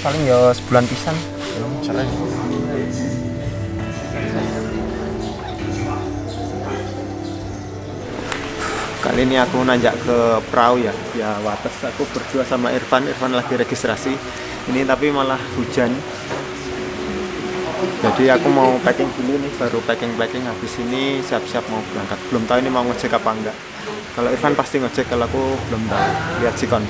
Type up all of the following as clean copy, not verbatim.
paling ya sebulan pisan. Ya, sering. Kali ini aku nanjak ke perahu ya, ya Wates. Aku berdua sama Irfan lagi registrasi. Ini tapi malah hujan. Jadi aku mau packing dulu nih, baru packing habis ini siap-siap mau berangkat. Belum tahu ini mau ngecek apa enggak. Kalau Irfan pasti ngecek, kalau aku belum tahu. Lihat sikon.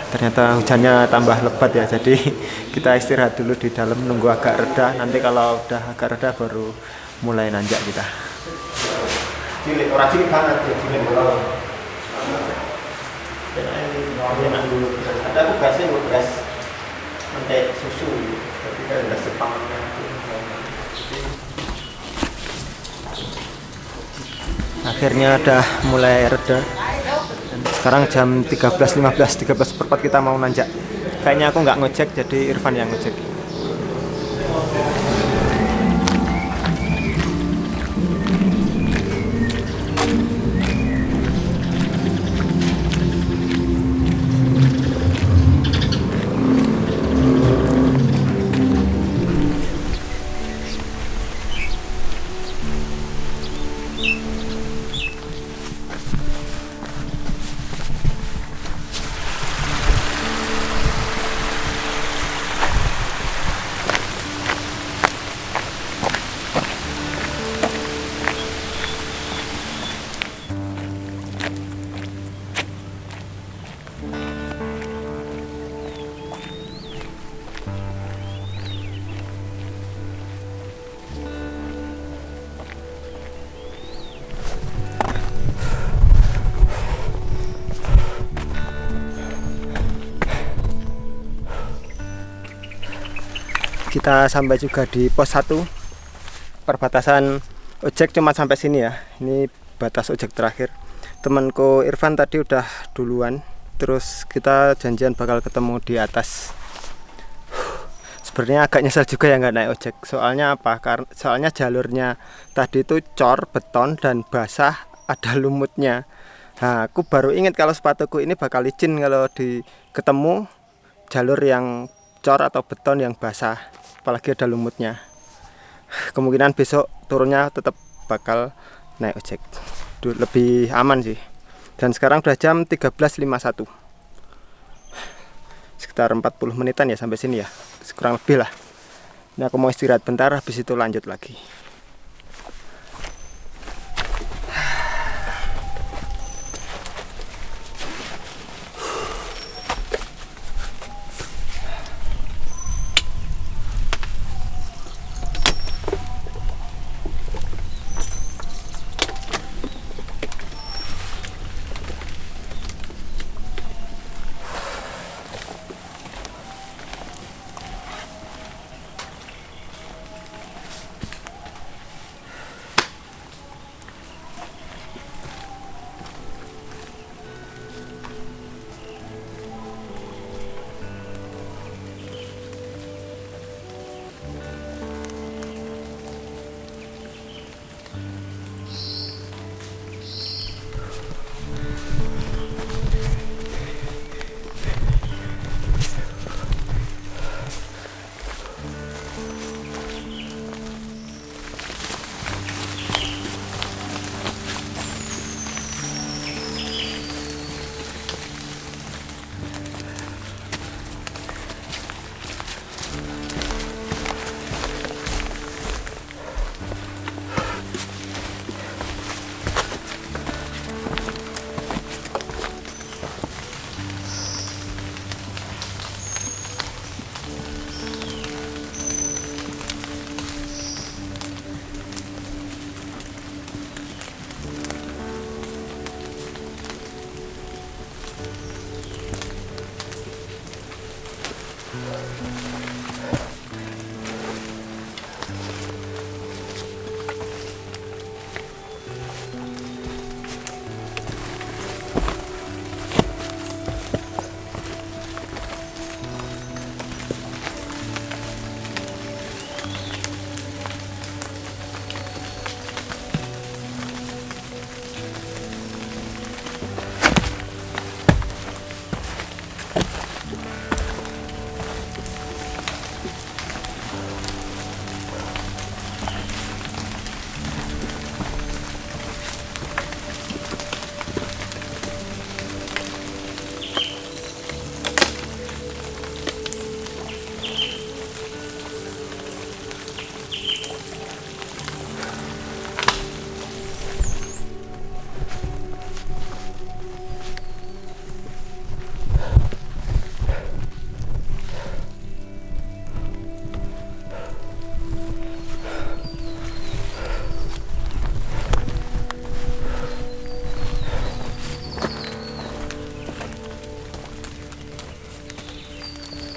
Ternyata hujannya tambah lebat ya, jadi kita istirahat dulu di dalam nunggu agak reda. Nanti kalau udah agak reda baru mulai nanjak kita. Cilik, orang cilik banget ya, cilik bola. Enak dulu. Ada aku gasnya beras mentek susu, tapi kan beras Jepang. Akhirnya udah mulai reda. Sekarang jam 13.15, 13:04 kita mau nanjak. Kayaknya aku nggak ngecek, jadi Irfan yang ngecek. Kita sampai juga di pos 1 perbatasan ojek, cuma sampai sini ya. Ini batas ojek terakhir. Temanku Irfan tadi udah duluan, terus kita janjian bakal ketemu di atas. Sebenarnya agak nyesel juga ya nggak naik ojek. Soalnya apa? Soalnya jalurnya tadi itu cor beton dan basah, ada lumutnya. Nah, aku baru ingat kalau sepatuku ini bakal licin kalau ketemu jalur yang cor atau beton yang basah, apalagi ada lumutnya. Kemungkinan besok turunnya tetap bakal naik ojek, lebih aman sih. Dan sekarang udah jam 13.51, sekitar 40 menitan ya sampai sini ya, kurang lebih lah. Ini aku mau istirahat bentar, habis itu lanjut lagi.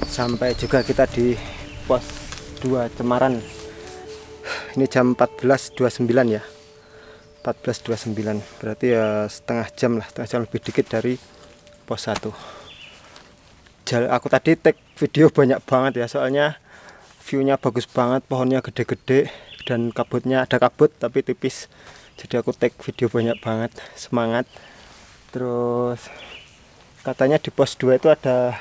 Sampai juga kita di pos 2 Cemaran. Ini jam 14.29 ya, 14.29, berarti ya setengah jam lebih dikit dari pos 1. Aku tadi tag video banyak banget ya, soalnya viewnya bagus banget, pohonnya gede-gede dan kabutnya ada kabut tapi tipis, jadi aku tag video banyak banget. Semangat. Terus katanya di pos 2 itu ada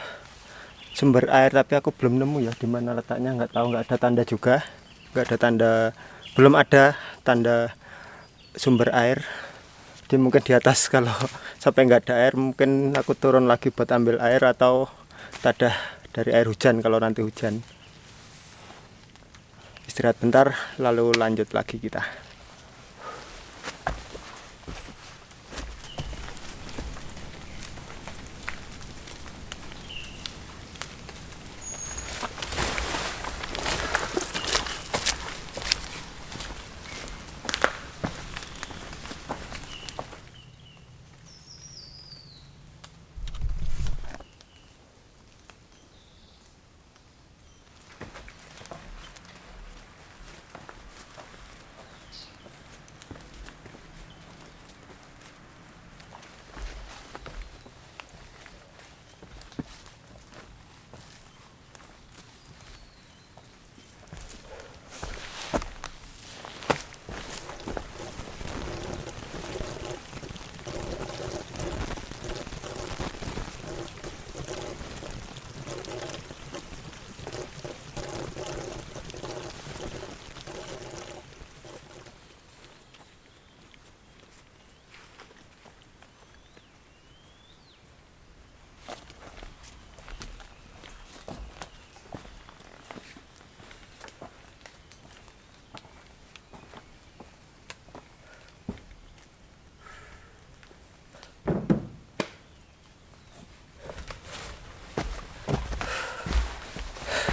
sumber air, tapi aku belum nemu ya di mana letaknya, nggak tahu, nggak ada tanda juga, nggak ada tanda, belum ada tanda sumber air. Jadi mungkin di atas kalau sampai nggak ada air, mungkin aku turun lagi buat ambil air atau tadah dari air hujan kalau nanti hujan. Istirahat bentar lalu lanjut lagi kita.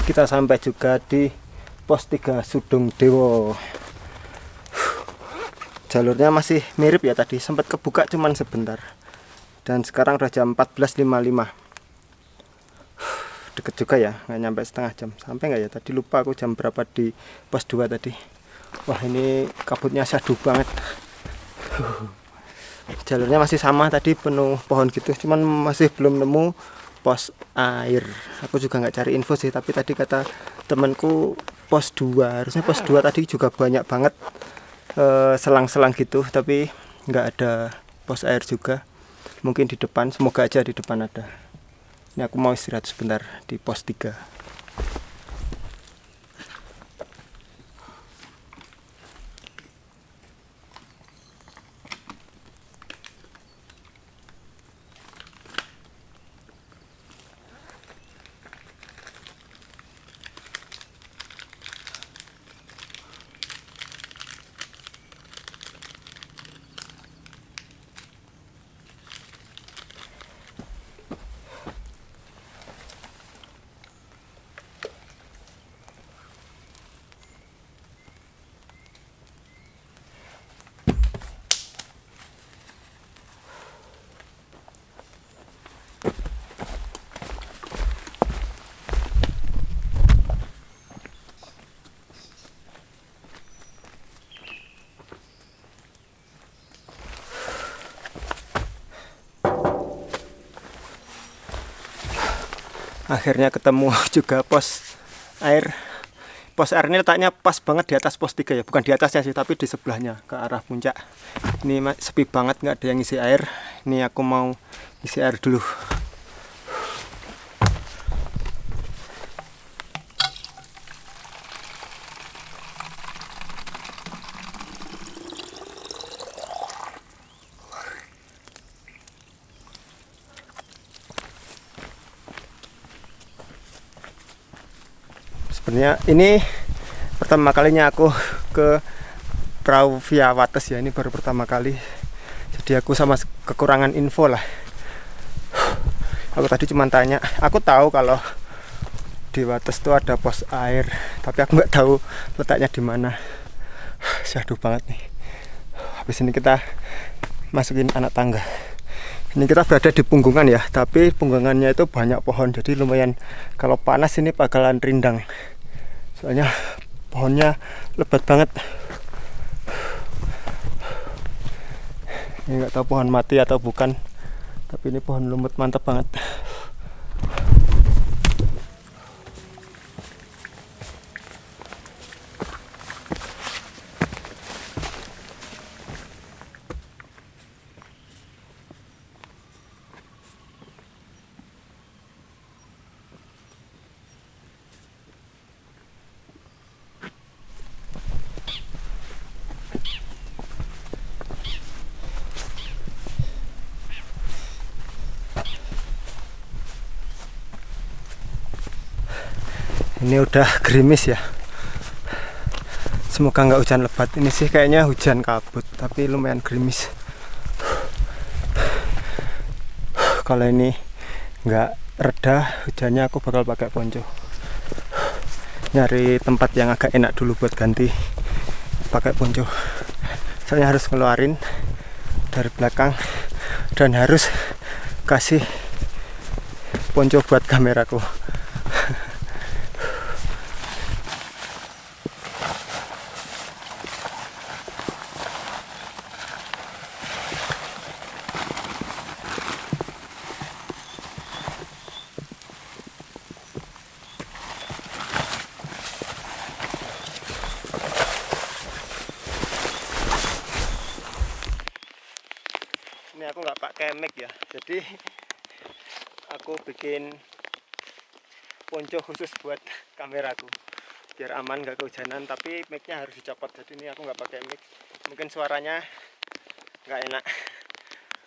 Kita sampai juga di pos 3 Sudung Dewo. Jalurnya masih mirip ya, tadi sempat kebuka cuman sebentar. Dan sekarang udah jam 14.55. Deket juga ya, nggak nyampe setengah jam. Sampai nggak ya tadi, lupa aku jam berapa di pos 2 tadi. Wah, ini kabutnya syahdu banget. Jalurnya masih sama tadi, penuh pohon gitu, cuman masih belum nemu pos air. Aku juga nggak cari info sih, tapi tadi kata temanku pos 2, harusnya pos 2 tadi juga banyak banget selang-selang gitu, tapi nggak ada pos air juga. Mungkin di depan, semoga aja di depan ada. Ini aku mau istirahat sebentar di pos 3. Akhirnya ketemu juga pos air. Pos air ini letaknya pas banget di atas pos 3 ya, bukan di atasnya sih, tapi di sebelahnya ke arah puncak. Ini sepi banget, nggak ada yang isi air. Ini aku mau isi air dulu. Sebenarnya ini pertama kalinya aku ke perahu via Wates ya, ini baru pertama kali. Jadi aku sama kekurangan info lah. Aku tadi cuma tanya, aku tahu kalau di Wates itu ada pos air, tapi aku nggak tahu letaknya di mana. Syahdu banget nih. Habis ini kita masukin anak tangga. Ini kita berada di Punggungan ya, tapi Punggungannya itu banyak pohon, jadi lumayan kalau panas ini bakalan rindang. Soalnya pohonnya lebat banget. Ini nggak tahu pohon mati atau bukan, tapi ini pohon lumut mantap banget. Ini udah gerimis ya. Semoga nggak hujan lebat. Ini sih kayaknya hujan kabut, tapi lumayan gerimis. Kalau ini nggak reda hujannya, aku bakal pakai ponco. Nyari tempat yang agak enak dulu buat ganti pakai ponco. Soalnya harus ngeluarin dari belakang dan harus kasih ponco buat kameraku. Ini aku nggak pakai mic ya, jadi aku bikin ponco khusus buat kameraku biar aman nggak kehujanan, tapi micnya harus dicopot. Jadi ini aku nggak pakai mic, mungkin suaranya nggak enak,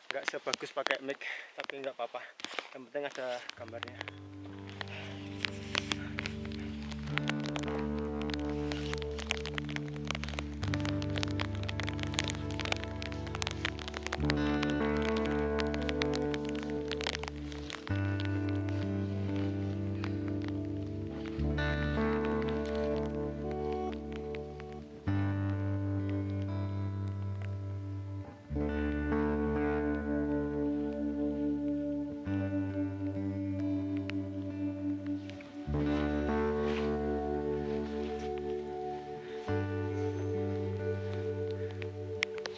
nggak sebagus pakai mic, tapi nggak apa-apa, yang penting ada gambarnya.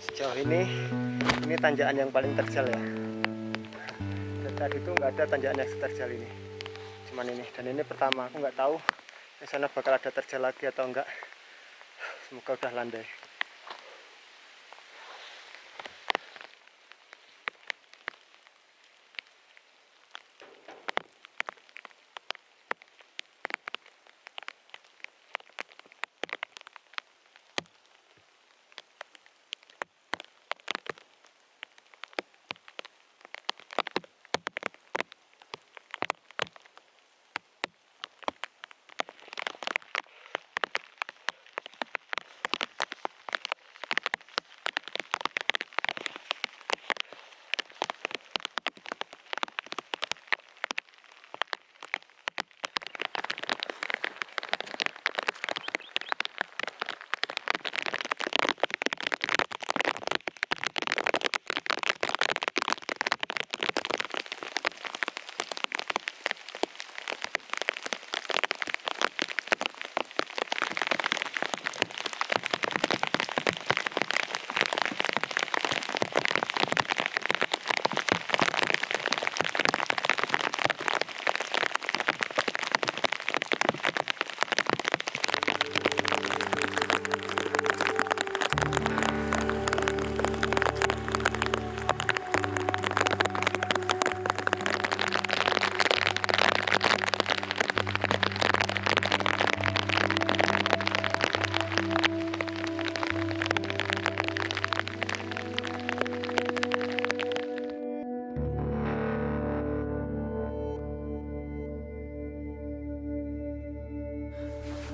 Sejauh ini tanjakan yang paling terjal ya. Dan tadi itu nggak ada tanjakan yang seterjal ini, cuman ini. Dan ini pertama, aku nggak tahu di sana bakal ada terjal lagi atau enggak. Semoga udah landai.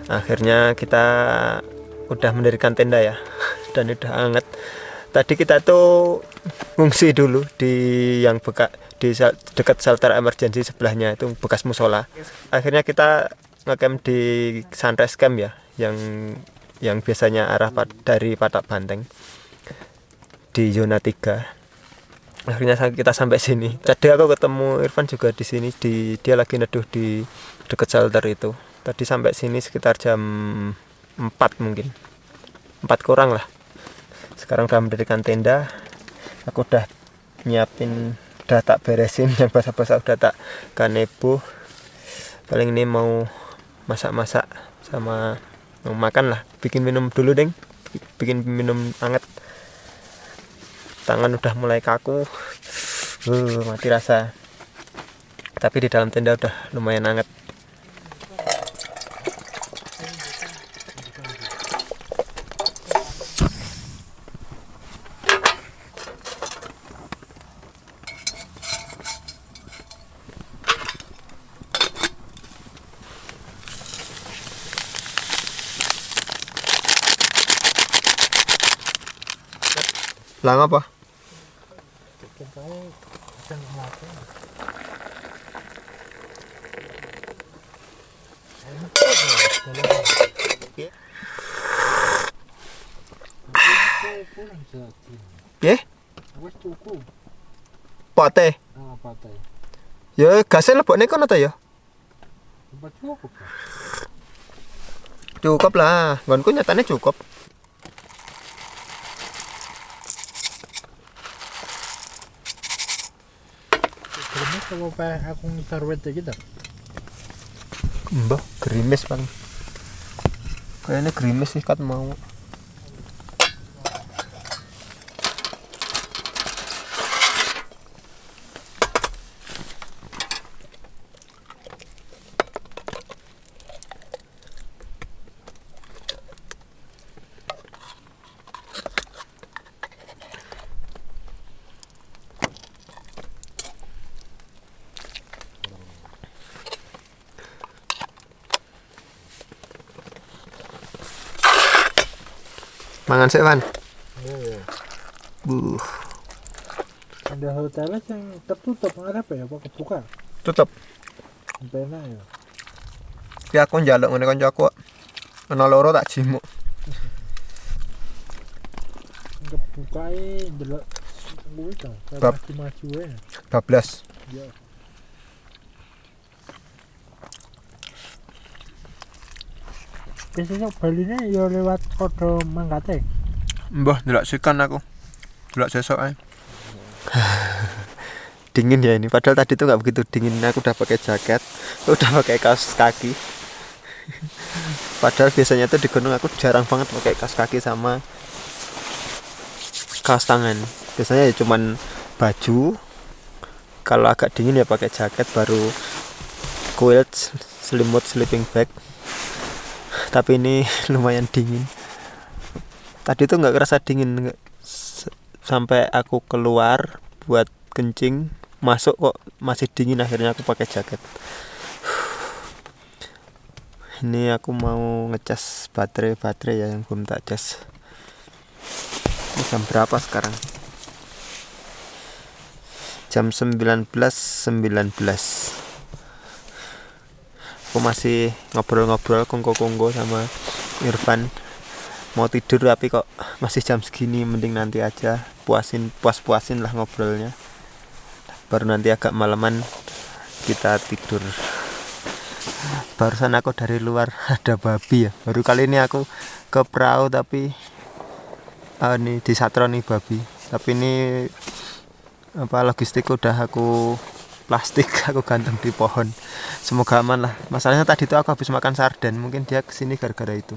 Akhirnya kita udah mendirikan tenda ya, dan udah anget. Tadi kita tuh ngungsi dulu di yang dekat shelter emergency sebelahnya, itu bekas musola. Akhirnya kita ngecamp di Sunrise Camp ya, yang biasanya arah dari Patak Banteng di zona 3. Akhirnya kita sampai sini. Tadi aku ketemu Irfan juga di sini, dia lagi neduh di dekat shelter itu. Tadi sampai sini sekitar jam 4 mungkin. 4 kurang lah. Sekarang udah mendirikan tenda. Aku udah nyiapin, udah tak beresin yang basah-basah, udah tak kanebo. Paling ini mau masak-masak sama mau makan lah. Bikin minum dulu, Deng. Bikin minum hangat. Tangan udah mulai kaku, mati rasa. Tapi di dalam tenda udah lumayan hangat. Lang apa? Nggih? Wis tuku. Pote. Apa ta? Ya gasnya lebokne kono ta ya? Tempat cukup. Cukup lah, nggonku nyatane cukup. Terus kalau aku ngitar wet gitu. Mbah, gerimis Bang. Kayaknya gerimis sih kat mau. Mangan sik, Wan. Iya. Ada hotelnya yang tertutup, nggak apa ya? Apa kebuka? Tutup. Enak ya. Ki aku njaluk ngene kancaku. Ana loro tak jimuk. Kebuka ndelok kuwi to, maju ya. 12. Iya. Biasanya baline ya lewat kodo Manggate. Mbah, ndelok sikan aku. Ndelok sesok ae. Dingin ya ini, padahal tadi tuh nggak begitu dingin. Aku udah pakai jaket, udah pakai kaos kaki. Padahal biasanya tuh di gunung aku jarang banget pakai kaos kaki sama kaos tangan. Biasanya ya cuman baju. Kalau agak dingin ya pakai jaket, baru quilt, selimut, sleeping bag. Tapi ini lumayan dingin. Tadi tuh nggak kerasa dingin, sampai aku keluar buat kencing, masuk kok masih dingin. Akhirnya aku pakai jaket. Ini aku mau ngecas baterai ya yang belum tak cas. Ini jam berapa sekarang? Jam 19.19. Aku masih ngobrol-ngobrol kongko-kongko sama Irfan. Mau tidur tapi kok masih jam segini, mending nanti aja puas-puasin lah ngobrolnya. Baru nanti agak malaman kita tidur. Barusan aku dari luar ada babi ya. Baru kali ini aku ke perahu tapi ini disatroni babi. Tapi ini logistik udah aku plastik aku gantung di pohon. Semoga aman lah. Masalahnya tadi tuh aku habis makan sarden, mungkin dia kesini gara-gara itu.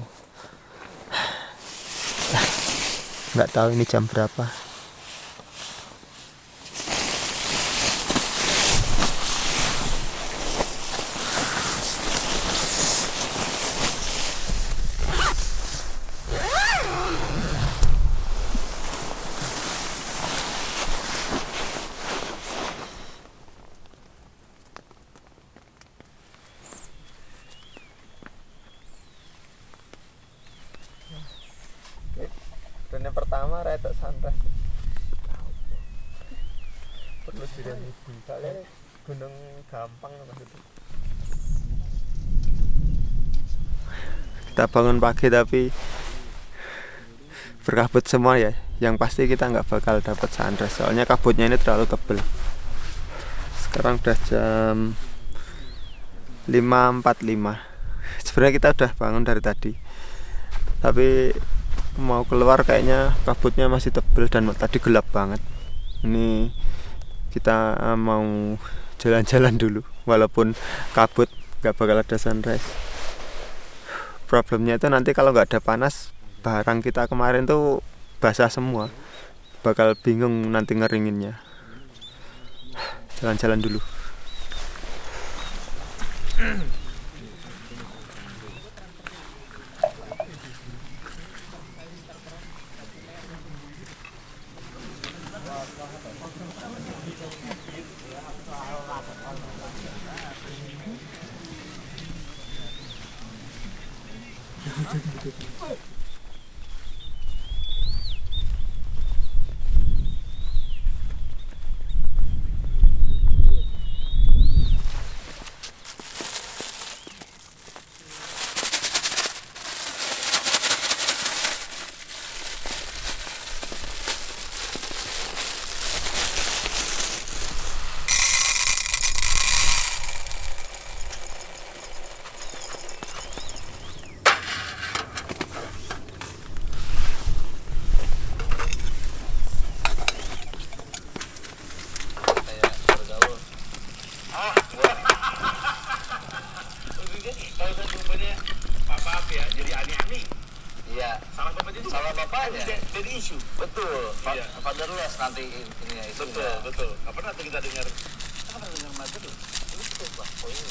Nggak tahu ini jam berapa. Dan yang pertama retok sunrise perlu diremedi, soalnya gunung gampang maksudnya. Kita bangun pagi tapi berkabut semua ya. yang pasti kita nggak bakal dapat sunrise soalnya kabutnya ini terlalu tebel. Sekarang udah jam 5.45. Sebenarnya kita udah bangun dari tadi, tapi mau keluar kayaknya kabutnya masih tebel dan tadi gelap banget. Ini kita mau jalan-jalan dulu walaupun kabut, nggak bakal ada sunrise. Problemnya itu nanti kalau nggak ada panas, barang kita kemarin tuh basah semua, bakal bingung nanti ngeringinnya. Jalan-jalan dulu. Jadi isu. Betul. Fatherless nanti ini ya isu. Betul. Kapan nanti kita dengar? Kita pernah dengar materi. Betul, Pak. Oh iya.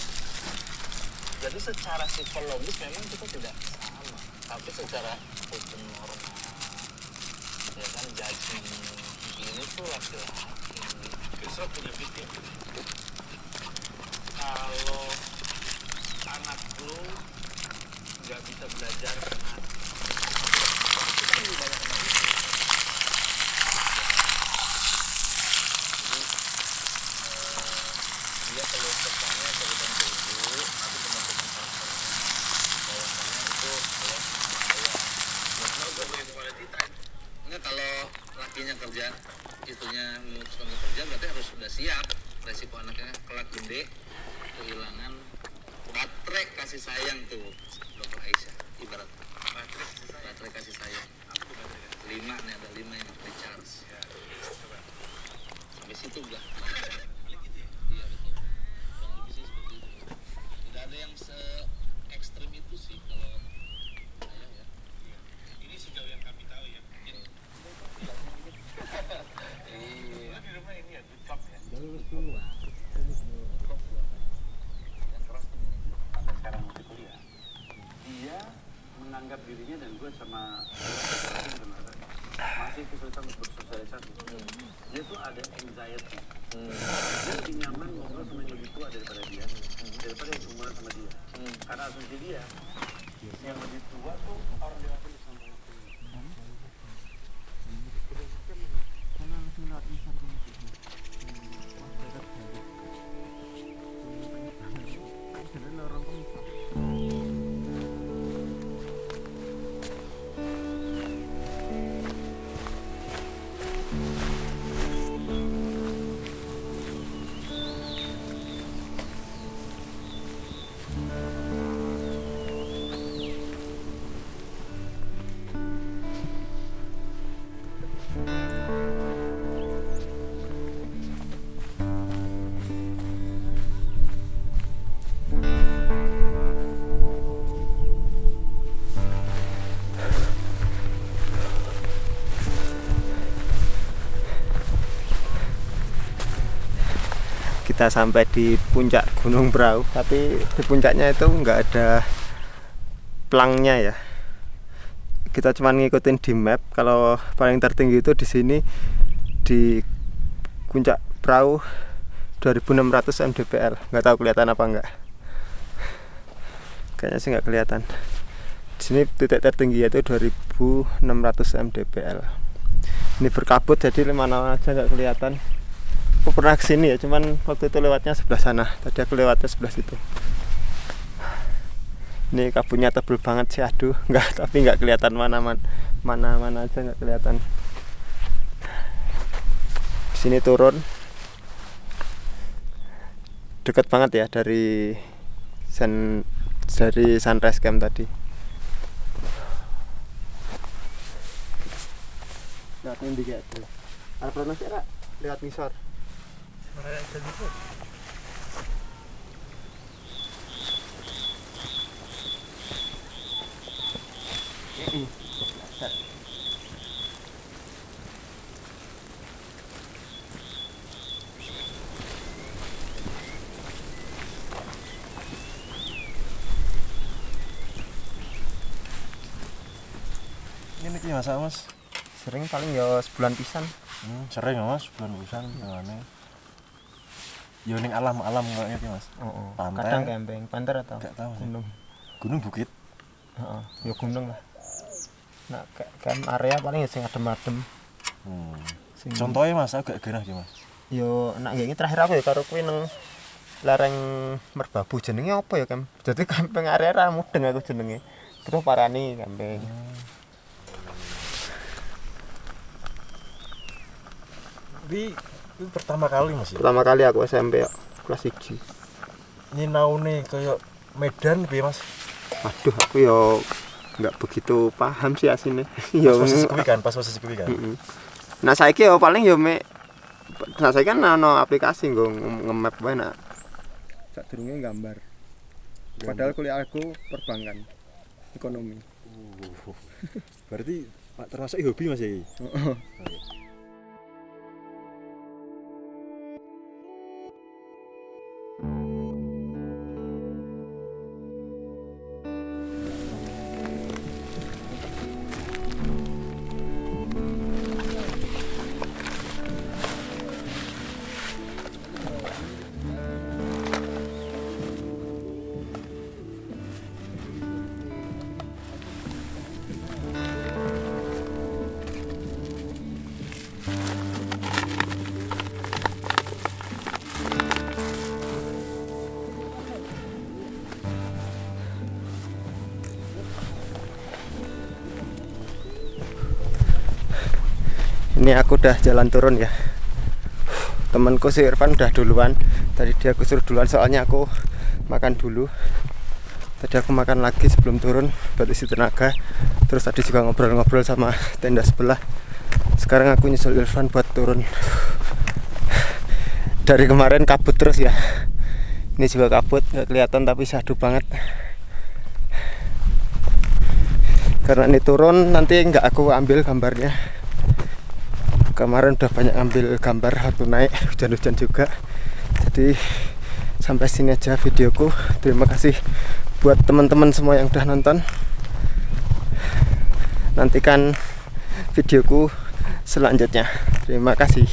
Jadi secara psikologis memang kita tidak sama, tapi secara hukum normal, ya kan judging ini tuh laki-laki. Besok punya pikir. Kalau anak lu nggak bisa belajar karena kita lebih banyak dia perlu bertanya kemudian ke ibu, nanti teman-teman bahwasanya itu enggak, kalau lakinya kerja, istrinya memutuskan kerja, berarti harus sudah siap resiko anaknya kelak gede kehilangan baterai kasih sayang tuh, Dokter Aisyah, ibarat baterai kasih sayang 5 nih, ada 5 yang harus di charge sampai situ enggak. Iya betul, kurang lebih sih seperti itu. Tidak ada yang se ekstrim itu sih kalau saya ya. Ini sejauh yang kami tahu ya. Iya. Di rumah ini ya, top ya. Yang keras tuh sampai sekarang masih kuliah. Dia menganggap dirinya dan gue sama masih kesulitan untuk bersosialisasi. Dia tuh ada anxiety. Dia lebih nyaman ngobrol sama yang lebih tua daripada dia, daripada yang seumuran sama dia. Karena asumsi dia, yang lebih tua tuh orang dewasa di samping. Kita sampai di puncak Gunung Prau, tapi di puncaknya itu nggak ada pelangnya ya. Kita cuma ngikutin di map. Kalau paling tertinggi itu di sini di puncak Prau 2600 mdpl. Nggak tahu kelihatan apa enggak. Kayaknya sih nggak kelihatan. Di sini titik tertinggi yaitu 2600 mdpl. Ini berkabut jadi mana aja nggak kelihatan. Aku pernah kesini ya, cuman waktu itu lewatnya sebelah sana. Tadi aku lewatnya sebelah situ. Ini kabutnya tebel banget sih, aduh, tapi nggak kelihatan mana aja nggak kelihatan. Sini turun deket banget ya dari sunrise camp tadi. Lewat ngendi kayak tuh. Arep rono sik Kak, lewat ngisor. Ini ki masak Mas. Sering paling ya sebulan pisan. Sering ya Mas, bulan pisan ngene. Ya ning alam-alam kayaknya ki Mas. Heeh. Pantai. Kadang camping, pantai atau Gak tahu sih. gunung. Gunung Bukit. Heeh, ya gunung lah. Nah, camp area paling ya sing adem-adem. Sing Contohnya Mas, aku gak genah ki Mas. yo nak ngene terakhir aku ya karo kuwi nang lereng Merbabu jenenge apa ya, Kam? Jadi camping area ra mudeng aku jenenge. Terus parani camping. Ini pertama kali Mas ya. Pertama kali aku SMP ya, kelas 1. Nyinaune kayak Medan piye Mas? Aduh, aku yo nggak begitu paham sih asine. Yo Pas posisi kuwi kan. Nah, saiki yo paling yo nah saiki kan ono aplikasi nggo nge-map wae nak. Sadurunge gambar. Padahal kuliah aku perbankan ekonomi. Berarti termasuk hobi Mas ya. Ini aku udah jalan turun ya. Temanku si Irfan udah duluan. Tadi dia aku suruh duluan soalnya aku makan dulu. Tadi aku makan lagi sebelum turun buat isi tenaga. Terus tadi juga ngobrol-ngobrol sama tenda sebelah. Sekarang aku nyusul Irfan buat turun. Dari kemarin kabut terus ya. Ini juga kabut, nggak kelihatan tapi syahdu banget. Karena ini turun nanti nggak aku ambil gambarnya. Kemarin udah banyak ambil gambar waktu naik, hujan-hujan juga. Jadi sampai sini aja videoku. Terima kasih buat teman-teman semua yang udah nonton. Nantikan videoku selanjutnya. Terima kasih.